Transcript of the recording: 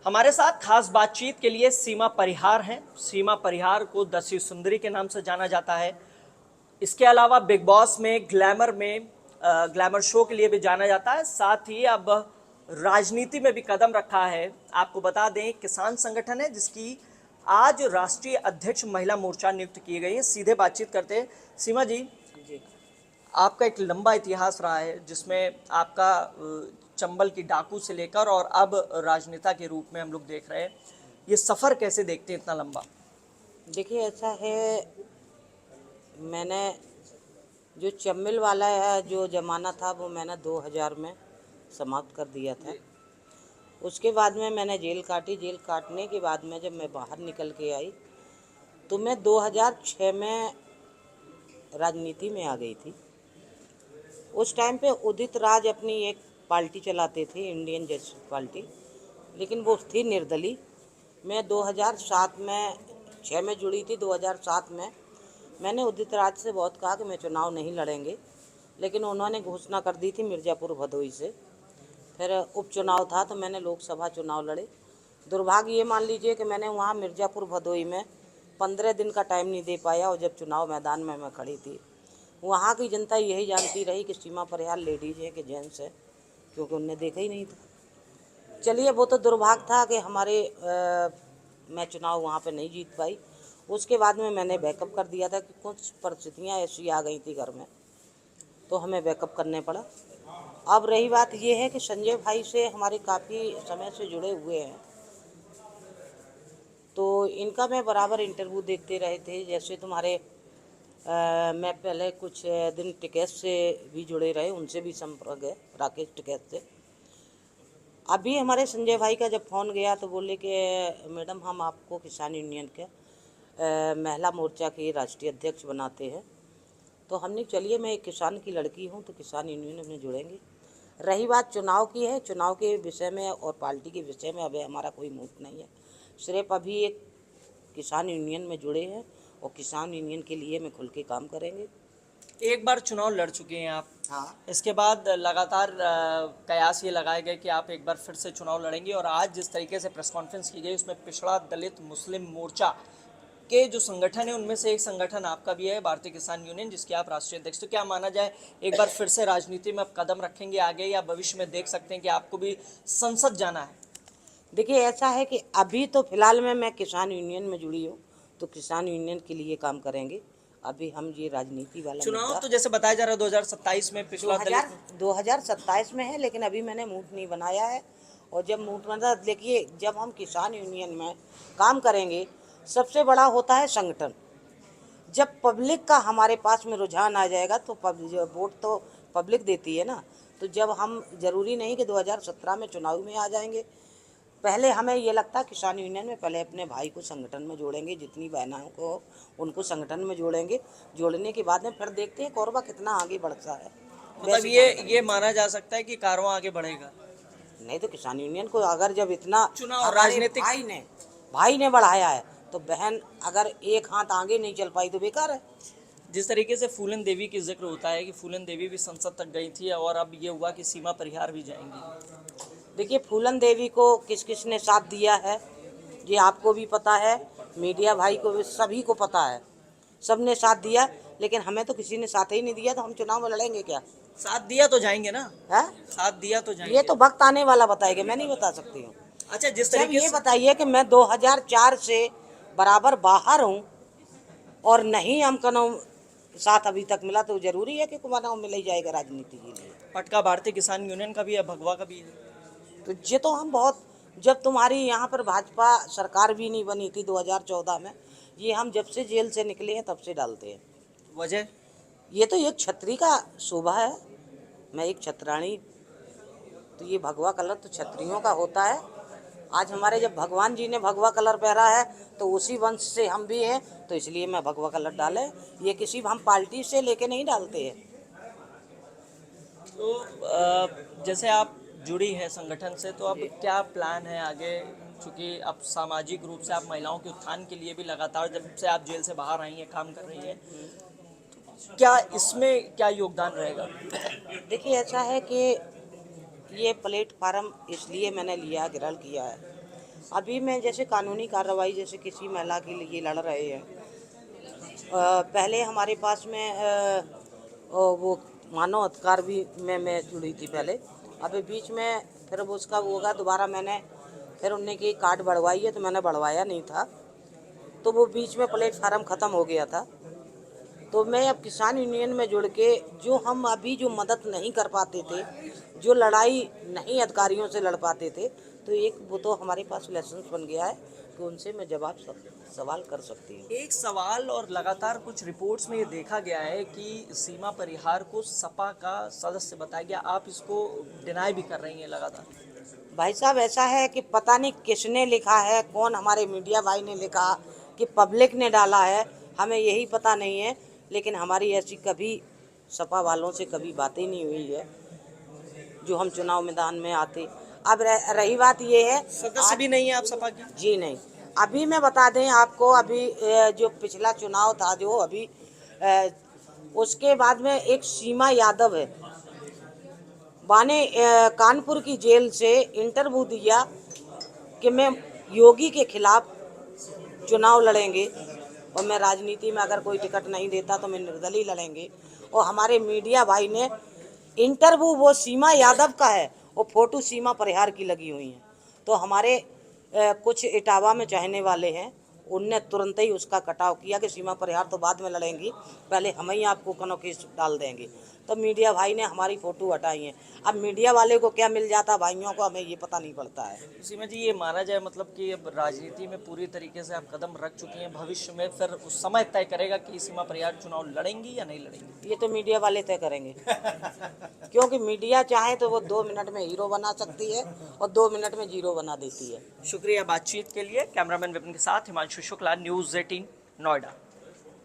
हमारे साथ खास बातचीत के लिए सीमा परिहार हैं। सीमा परिहार को दस्यु सुंदरी के नाम से जाना जाता है। इसके अलावा बिग बॉस में ग्लैमर शो के लिए भी जाना जाता है। साथ ही अब राजनीति में भी कदम रखा है। आपको बता दें, किसान संगठन है जिसकी आज राष्ट्रीय अध्यक्ष महिला मोर्चा नियुक्त की गई है। सीधे बातचीत करते हैं। सीमा जी, जी। आपका एक लंबा इतिहास रहा है जिसमें आपका चंबल की डाकू से लेकर और अब राजनेता के रूप में हम लोग देख रहे हैं। ये सफ़र कैसे देखते हैं इतना लंबा? देखिए, ऐसा है, मैंने जो चम्मिल वाला जो ज़माना था वो मैंने 2000 में समाप्त कर दिया था। उसके बाद में मैंने जेल काटी। जेल काटने के बाद में जब मैं बाहर निकल के आई तो मैं 2006 में राजनीति में आ गई थी। उस टाइम पे उदित राज अपनी एक पार्टी चलाते थे, इंडियन जस्टिस पार्टी, लेकिन वो थी निर्दलीय। मैं 2007 में 6 में जुड़ी थी। 2007 में मैंने उदित राज से बहुत कहा कि मैं चुनाव नहीं लड़ेंगे, लेकिन उन्होंने घोषणा कर दी थी मिर्ज़ापुर भदोई से। फिर उपचुनाव था तो मैंने लोकसभा चुनाव लड़े। दुर्भाग्य ये मान लीजिए कि मैंने वहाँ मिर्ज़ापुर भदोई में 15 दिन का टाइम नहीं दे पाया, और जब चुनाव मैदान में मैं खड़ी थी वहाँ की जनता यही जानती रही कि सीमा परिहार लेडीज है कि जेंट्स है, क्योंकि उनने देखा ही नहीं था। चलिए, वो तो दुर्भाग्य था कि मैं चुनाव वहाँ पे नहीं जीत पाई। उसके बाद में मैंने बैकअप कर दिया था कि कुछ परिस्थितियाँ ऐसी आ गई थी घर में, तो हमें बैकअप करने पड़ा। अब रही बात ये है कि संजय भाई से हमारे काफ़ी समय से जुड़े हुए हैं, तो इनका मैं बराबर इंटरव्यू देखते रहे थे। जैसे मैं पहले कुछ दिन टिकैत से भी जुड़े रहे, उनसे भी संपर्क है, राकेश टिकैत से। अभी हमारे संजय भाई का जब फ़ोन गया तो बोले कि मैडम, हम आपको किसान यूनियन के महिला मोर्चा के राष्ट्रीय अध्यक्ष बनाते हैं। तो हमने, चलिए, मैं एक किसान की लड़की हूं तो किसान यूनियन में जुड़ेंगे। रही बात चुनाव की है, चुनाव के विषय में और पार्टी के विषय में अभी हमारा कोई मूड नहीं है। सिर्फ अभी एक किसान यूनियन में जुड़े हैं और किसान यूनियन के लिए मैं खुल के काम करेंगे। एक बार चुनाव लड़ चुके हैं आप। हाँ। इसके बाद लगातार कयास ये लगाए गए कि आप एक बार फिर से चुनाव लड़ेंगे, और आज जिस तरीके से प्रेस कॉन्फ्रेंस की गई उसमें पिछड़ा दलित मुस्लिम मोर्चा के जो संगठन है उनमें से एक संगठन आपका भी है, भारतीय किसान यूनियन, जिसके आप राष्ट्रीय अध्यक्ष। तो क्या माना जाए, एक बार फिर से राजनीति में आप कदम रखेंगे आगे, या भविष्य में देख सकते हैं कि आपको भी संसद जाना है? देखिए, ऐसा है कि अभी तो फिलहाल में मैं किसान यूनियन में जुड़ी हूँ, तो किसान यूनियन के लिए काम करेंगे। अभी हम ये राजनीति वाला चुनाव मुद्दा तो जैसे बताया जा रहा है 2027 में पिछड़ा दलित। 2027 में है, लेकिन अभी मैंने मूड नहीं बनाया है। और जब मूड बना, देखिए, जब हम किसान यूनियन में काम करेंगे, सबसे बड़ा होता है संगठन। जब पब्लिक का हमारे पास में रुझान आ जाएगा तो वोट तो पब्लिक देती है ना। तो जब हम, ज़रूरी नहीं कि 2017 में चुनाव में आ जाएंगे। पहले हमें ये लगता है किसान यूनियन में पहले अपने भाई को संगठन में जोड़ेंगे, जितनी बहनों को उनको संगठन में जोड़ेंगे। जोड़ने के बाद में फिर देखते हैं कौरबा कितना आगे बढ़ता है। मतलब वैसे काम ये करेंगे। माना जा सकता है कि कारवां आगे बढ़ेगा। नहीं तो किसान यूनियन को अगर जब इतना चुनाव हमारे राजनीतिक। भाई ने बढ़ाया है, तो बहन अगर एक हाथ आगे नहीं चल पाई तो बेकार है। जिस तरीके से फूलन देवी की जिक्र होता है कि फूलन देवी भी संसद तक गई थी, और अब ये हुआ कि सीमा परिहार भी जाएंगी। देखिए, फूलन देवी को किस किस ने साथ दिया है ये आपको भी पता है, मीडिया भाई को भी, सभी को पता है। सब ने साथ दिया, लेकिन हमें तो किसी ने साथ ही नहीं दिया, तो हम चुनाव में लड़ेंगे क्या? साथ दिया तो जाएंगे ना। है? साथ दिया तो ये जाएंगे। तो वक्त आने वाला बताएगा, मैं नहीं बता सकती हूँ। अच्छा, जिस जब तरीके ये से बताइए कि मैं 2004 से बराबर बाहर हूँ और नहीं हम कनो साथ अभी तक मिला, तो जरूरी है कि कुमार मिल ही जाएगा राजनीति के लिए। पटका भारतीय किसान यूनियन का भी है, भगवा का भी है। तो ये तो हम बहुत, जब तुम्हारी यहाँ पर भाजपा सरकार भी नहीं बनी थी 2014 में, ये हम जब से जेल से निकले हैं तब से डालते हैं। वजह? ये तो एक छतरी का शोभा है, मैं एक छतरानी, तो ये भगवा कलर तो छतरियों का होता है। आज हमारे जब भगवान जी ने भगवा कलर पहना है तो उसी वंश से हम भी हैं, तो इसलिए मैं भगवा कलर डाले। ये किसी हम पार्टी से लेके नहीं डालते हैं। तो जैसे आप जुड़ी हैं संगठन से, तो अब क्या प्लान है आगे? क्योंकि अब सामाजिक रूप से आप महिलाओं के उत्थान के लिए भी लगातार, जब से आप जेल से बाहर आई हैं, काम कर रही हैं, क्या इसमें क्या योगदान रहेगा? देखिए, ऐसा है कि ये प्लेटफार्म इसलिए मैंने लिया, ग्रहण किया है अभी मैं जैसे कानूनी कार्रवाई जैसे किसी महिला के लिए लड़ रहे हैं, पहले हमारे पास में वो मानव अधिकार भी में मैं जुड़ी थी पहले। अभी बीच में फिर वो उसका वो होगा दोबारा मैंने फिर उनने की कार्ड बढ़वाई है, तो मैंने बढ़वाया नहीं था, तो वो बीच में प्लेटफार्म ख़त्म हो गया था। तो मैं अब किसान यूनियन में जुड़ के जो हम अभी जो मदद नहीं कर पाते थे, जो लड़ाई नहीं अधिकारियों से लड़ पाते थे, तो एक वो तो हमारे पास लाइसेंस बन गया है कि उनसे मैं जवाब सवाल कर सकती हूँ। एक सवाल, और लगातार कुछ रिपोर्ट्स में ये देखा गया है कि सीमा परिहार को सपा का सदस्य बताया गया, आप इसको डिनाई भी कर रही हैं लगातार। भाई साहब ऐसा है कि पता नहीं किसने लिखा है, कौन हमारे मीडिया भाई ने लिखा कि पब्लिक ने डाला है, हमें यही पता नहीं है, लेकिन हमारी ऐसी कभी सपा वालों से कभी बातें नहीं हुई है जो हम चुनाव मैदान में आते। अब रही बात ये है, सदस्य भी नहीं है आप सपा की? जी नहीं। अभी मैं बता दें आपको, अभी जो पिछला चुनाव था जो अभी उसके बाद में एक सीमा यादव है, बाने कानपुर की जेल से इंटरव्यू दिया कि मैं योगी के खिलाफ चुनाव लड़ेंगे और मैं राजनीति में अगर कोई टिकट नहीं देता तो मैं निर्दलीय लड़ेंगे। और हमारे मीडिया भाई ने इंटरव्यू, वो सीमा यादव का है, वो फोटो सीमा परिहार की लगी हुई हैं। तो हमारे कुछ इटावा में चाहने वाले हैं, उनने तुरंत ही उसका कटाव किया कि सीमा परिहार तो बाद में लड़ेंगी, पहले हम ही आपको कनो केस डाल देंगे। तो मीडिया भाई ने हमारी फ़ोटो हटाई है। अब मीडिया वाले को क्या मिल जाता भाइयों को, हमें ये पता नहीं पड़ता है। सीमा जी, ये माना जाए मतलब कि अब राजनीति में पूरी तरीके से आप कदम रख चुकी हैं, भविष्य में फिर उस समय तय करेगा कि सीमा परिहार चुनाव लड़ेंगी या नहीं लड़ेंगी? ये तो मीडिया वाले तय करेंगे क्योंकि मीडिया चाहे तो वो 2 मिनट में हीरो बना सकती है और 2 मिनट में जीरो बना देती है। शुक्रिया बातचीत के लिए। कैमरामैन विपिन के साथ हिमांशु शुक्ला, न्यूज़ 18 नोएडा।